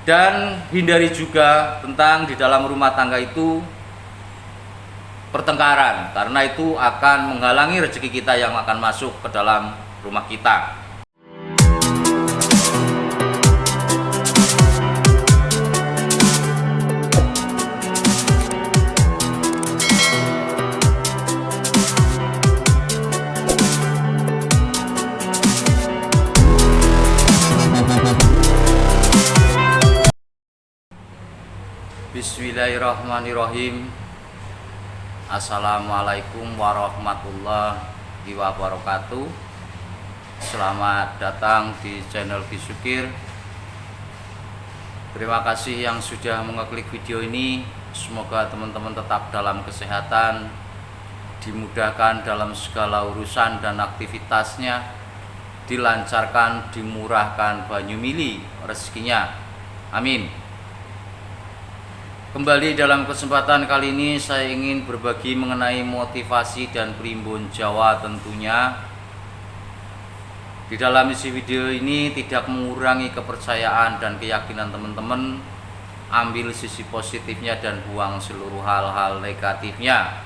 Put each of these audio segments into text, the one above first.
Dan hindari juga tentang di dalam rumah tangga itu pertengkaran, karena itu akan menghalangi rezeki kita yang akan masuk ke dalam rumah kita. Bismillahirrahmanirrahim. Assalamualaikum warahmatullahi wabarakatuh. Selamat datang di channel Bisukir. Terima kasih yang sudah mengeklik video ini. Semoga teman-teman tetap dalam kesehatan, dimudahkan dalam segala urusan dan aktivitasnya, dilancarkan, dimurahkan banyu mili rezekinya. Amin. Kembali dalam kesempatan kali ini saya ingin berbagi mengenai motivasi dan primbon Jawa tentunya. Di dalam isi video ini tidak mengurangi kepercayaan dan keyakinan teman-teman. Ambil sisi positifnya dan buang seluruh hal-hal negatifnya.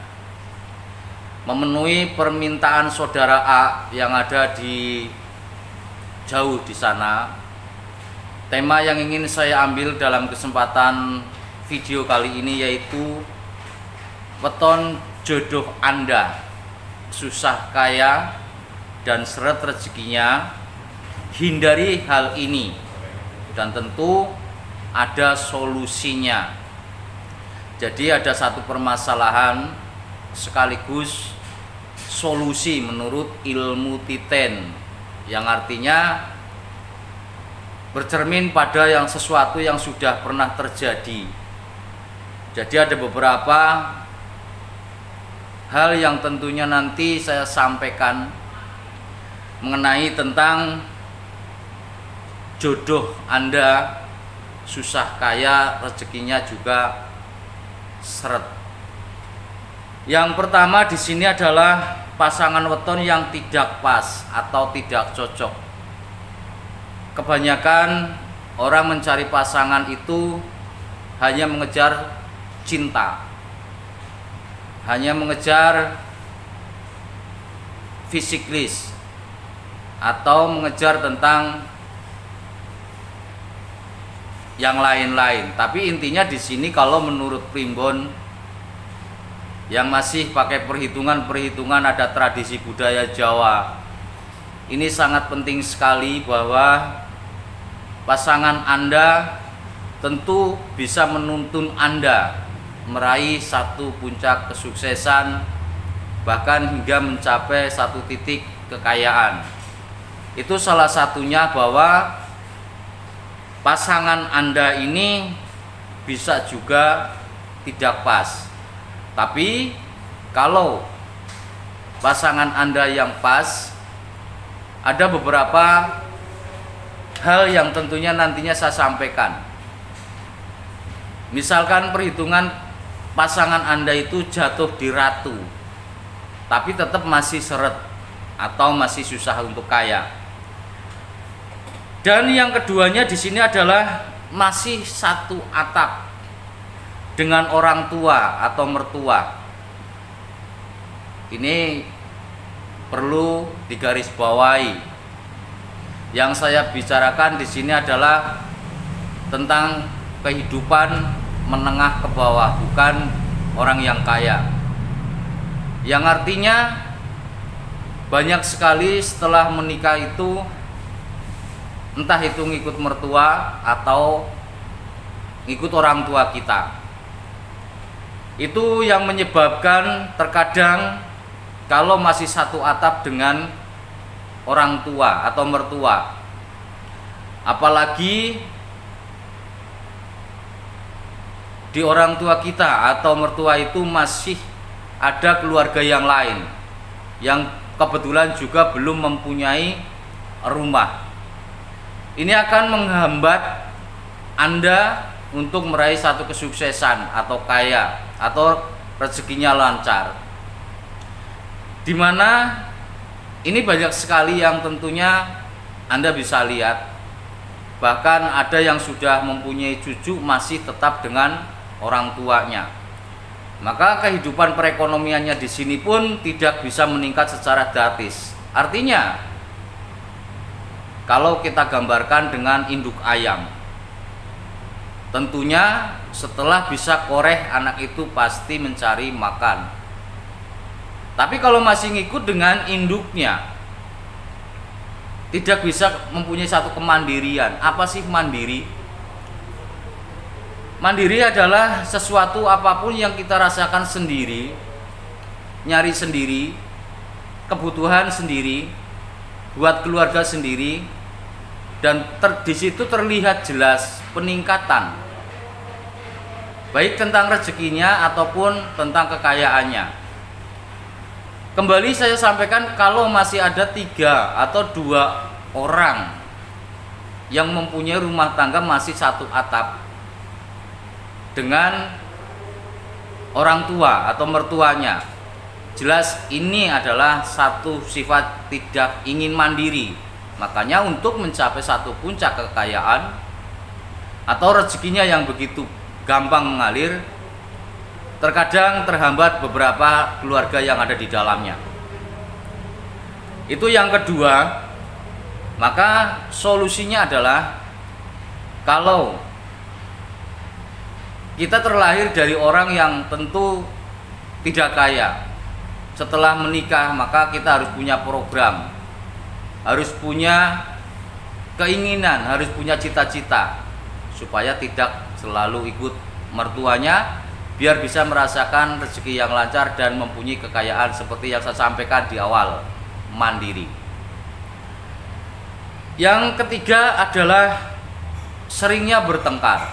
Memenuhi permintaan saudara A yang ada di jauh di sana. Tema yang ingin saya ambil dalam kesempatan video kali ini yaitu weton jodoh Anda susah kaya dan seret rezekinya. Hindari hal ini dan tentu ada solusinya. Jadi ada satu permasalahan sekaligus solusi menurut ilmu titen, yang artinya bercermin pada yang sesuatu yang sudah pernah terjadi. Jadi ada beberapa hal yang tentunya nanti saya sampaikan mengenai tentang jodoh Anda susah kaya, rezekinya juga seret. Yang pertama di sini adalah pasangan weton yang tidak pas atau tidak cocok. Kebanyakan orang mencari pasangan itu hanya mengejar cinta, hanya mengejar fisiklis atau mengejar tentang yang lain-lain. Tapi intinya di sini kalau menurut primbon yang masih pakai perhitungan ada tradisi budaya Jawa, ini sangat penting sekali bahwa pasangan Anda tentu bisa menuntun Anda meraih satu puncak kesuksesan, bahkan hingga mencapai satu titik kekayaan. Itu salah satunya bahwa pasangan Anda ini bisa juga tidak pas. Tapi kalau pasangan Anda yang pas, ada beberapa hal yang tentunya nantinya saya sampaikan. Misalkan perhitungan pasangan Anda itu jatuh di ratu, tapi tetap masih seret atau masih susah untuk kaya. Dan yang keduanya di sini adalah masih satu atap dengan orang tua atau mertua. Ini perlu digarisbawahi. Yang saya bicarakan di sini adalah tentang kehidupan menengah ke bawah, bukan orang yang kaya. Yang artinya banyak sekali setelah menikah itu entah itu ngikut mertua atau ngikut orang tua kita. Itu yang menyebabkan terkadang kalau masih satu atap dengan orang tua atau mertua, apalagi di orang tua kita atau mertua itu masih ada keluarga yang lain yang kebetulan juga belum mempunyai rumah. Ini akan menghambat Anda untuk meraih satu kesuksesan atau kaya atau rezekinya lancar. Dimana ini banyak sekali yang tentunya Anda bisa lihat Bahkan ada yang sudah mempunyai cucu masih tetap dengan orang tuanya. Maka kehidupan perekonomiannya di sini pun tidak bisa meningkat secara gratis. Artinya, kalau kita gambarkan dengan induk ayam, tentunya setelah bisa koreh, anak itu pasti mencari makan. Tapi kalau masih ngikut dengan induknya, tidak bisa mempunyai satu kemandirian. Apa sih mandiri? Mandiri adalah sesuatu apapun yang kita rasakan sendiri, nyari sendiri, kebutuhan sendiri, buat keluarga sendiri, dan di situ terlihat jelas peningkatan, baik tentang rezekinya ataupun tentang kekayaannya. Kembali saya sampaikan, kalau masih ada 3 atau 2 orang yang mempunyai rumah tangga masih satu atap dengan orang tua atau mertuanya, jelas ini adalah satu sifat tidak ingin mandiri. Makanya untuk mencapai satu puncak kekayaan atau rezekinya yang begitu gampang mengalir, terkadang terhambat beberapa keluarga yang ada di dalamnya. Itu yang kedua. Maka solusinya adalah, kalau kita terlahir dari orang yang tentu tidak kaya, setelah menikah maka kita harus punya program, harus punya keinginan, harus punya cita-cita, supaya tidak selalu ikut mertuanya, biar bisa merasakan rezeki yang lancar dan mempunyai kekayaan seperti yang saya sampaikan di awal, mandiri. Yang ketiga adalah seringnya bertengkar.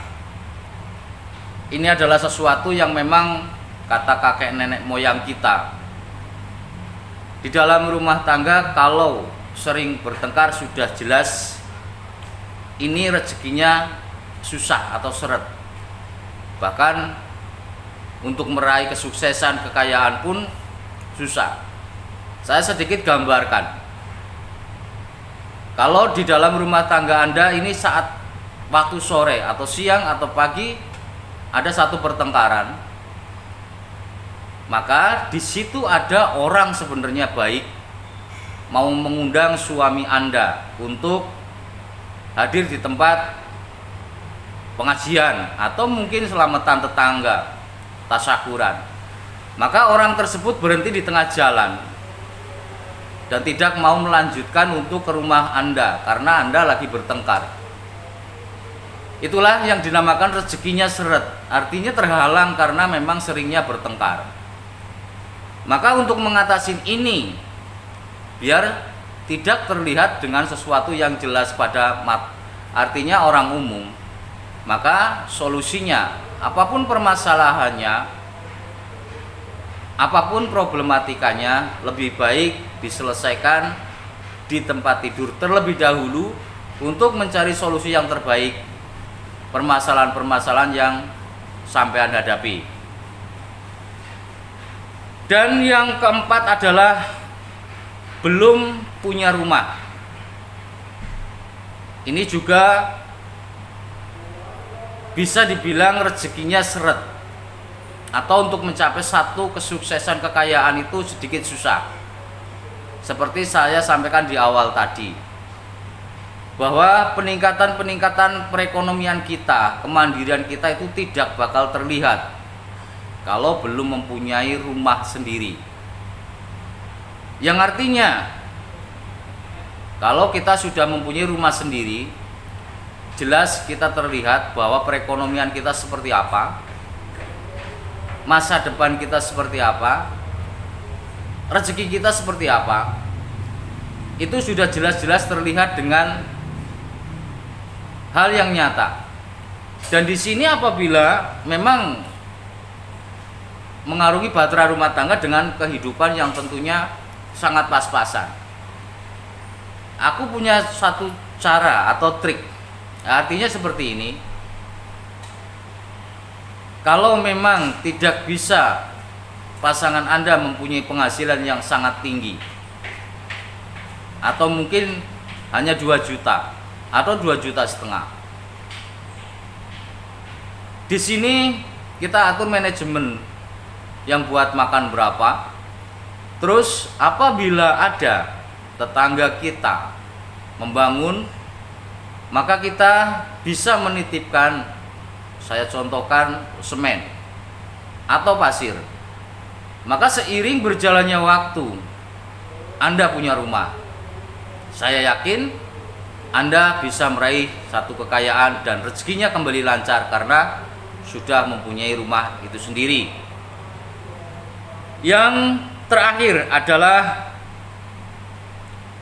Ini adalah sesuatu yang memang kata kakek nenek moyang kita. Di dalam rumah tangga kalau sering bertengkar sudah jelas ini rezekinya susah atau seret. Bahkan untuk meraih kesuksesan, kekayaan pun susah. Saya sedikit gambarkan. Kalau di dalam rumah tangga Anda ini saat waktu sore atau siang atau pagi ada satu pertengkaran, maka di situ ada orang sebenarnya baik mau mengundang suami Anda untuk hadir di tempat pengajian atau mungkin selamatan tetangga, tasyakuran. Maka orang tersebut berhenti di tengah jalan dan tidak mau melanjutkan untuk ke rumah Anda karena Anda lagi bertengkar. Itulah yang dinamakan rezekinya seret, artinya terhalang karena memang seringnya bertengkar. Maka untuk mengatasi ini, biar tidak terlihat dengan sesuatu yang jelas pada artinya orang umum, maka solusinya, apapun permasalahannya, apapun problematikanya, lebih baik diselesaikan di tempat tidur terlebih dahulu untuk mencari solusi yang terbaik permasalahan-permasalahan yang sampean hadapi. Dan yang keempat adalah belum punya rumah. Ini juga bisa dibilang rezekinya seret, atau untuk mencapai satu kesuksesan kekayaan itu sedikit susah. Seperti saya sampaikan di awal tadi, bahwa peningkatan perekonomian kita, kemandirian kita itu tidak bakal terlihat kalau belum mempunyai rumah sendiri. Yang artinya, kalau kita sudah mempunyai rumah sendiri, jelas kita terlihat bahwa perekonomian kita seperti apa, masa depan kita seperti apa, rezeki kita seperti apa. Itu sudah jelas-jelas terlihat dengan hal yang nyata. Dan di sini apabila memang mengarungi bahtera rumah tangga dengan kehidupan yang tentunya sangat pas-pasan, aku punya satu cara atau trik. Artinya seperti ini. Kalau memang tidak bisa pasangan Anda mempunyai penghasilan yang sangat tinggi, atau mungkin hanya 2 juta, atau 2,5 juta. Di sini kita atur manajemen yang buat makan berapa. Terus apabila ada tetangga kita membangun, maka kita bisa menitipkan, saya contohkan, semen atau pasir. Maka seiring berjalannya waktu, Anda punya rumah. Saya yakin Anda bisa meraih satu kekayaan dan rezekinya kembali lancar karena sudah mempunyai rumah itu sendiri. Yang terakhir adalah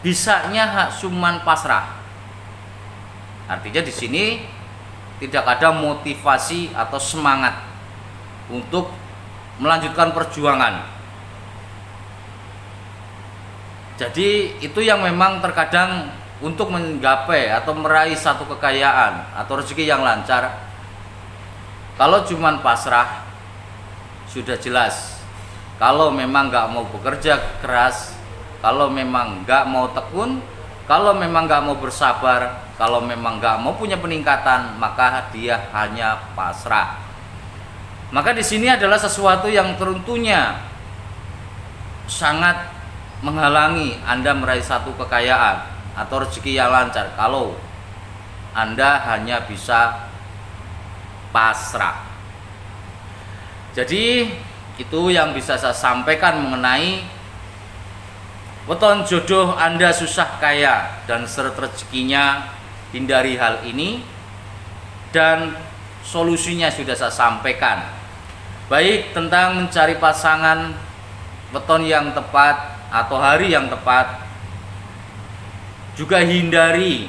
bisanya hak suman pasrah. Artinya di sini tidak ada motivasi atau semangat untuk melanjutkan perjuangan. Jadi itu yang memang terkadang untuk menggapai atau meraih satu kekayaan atau rezeki yang lancar, kalau cuman pasrah sudah jelas. Kalau memang nggak mau bekerja keras, kalau memang nggak mau tekun, kalau memang nggak mau bersabar, kalau memang nggak mau punya peningkatan, maka dia hanya pasrah. Maka di sini adalah sesuatu yang tentunya sangat menghalangi Anda meraih satu kekayaan atau rezeki yang lancar kalau Anda hanya bisa pasrah. Jadi itu yang bisa saya sampaikan mengenai weton jodoh Anda susah kaya dan seret rezekinya. Hindari hal ini dan solusinya sudah saya sampaikan, baik tentang mencari pasangan, weton yang tepat atau hari yang tepat. Juga hindari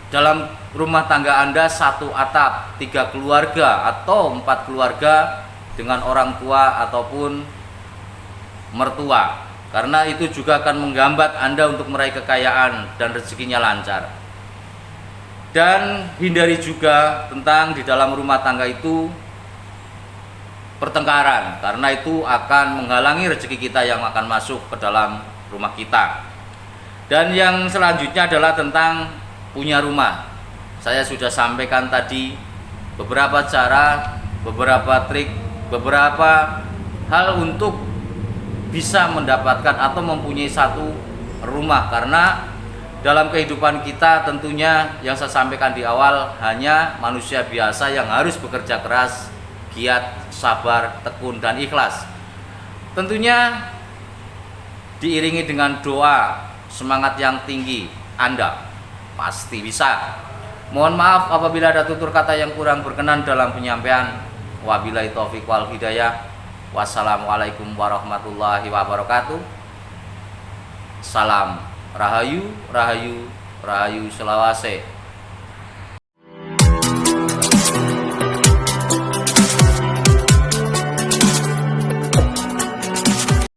dalam rumah tangga Anda satu atap, 3 keluarga atau 4 keluarga dengan orang tua ataupun mertua, karena itu juga akan menghambat Anda untuk meraih kekayaan dan rezekinya lancar. Dan hindari juga tentang di dalam rumah tangga itu pertengkaran, karena itu akan menghalangi rezeki kita yang akan masuk ke dalam rumah kita. Dan yang selanjutnya adalah tentang punya rumah. Saya sudah sampaikan tadi beberapa cara, beberapa trik, beberapa hal untuk bisa mendapatkan atau mempunyai satu rumah. Karena dalam kehidupan kita tentunya yang saya sampaikan di awal, hanya manusia biasa yang harus bekerja keras, giat, sabar, tekun, dan ikhlas. Tentunya diiringi dengan doa, semangat yang tinggi, Anda pasti bisa. Mohon maaf apabila ada tutur kata yang kurang berkenan dalam penyampaian. Wabillahi taufiq wal hidayah. Wassalamualaikum warahmatullahi wabarakatuh. Salam Rahayu, Rahayu, Rahayu Selawase.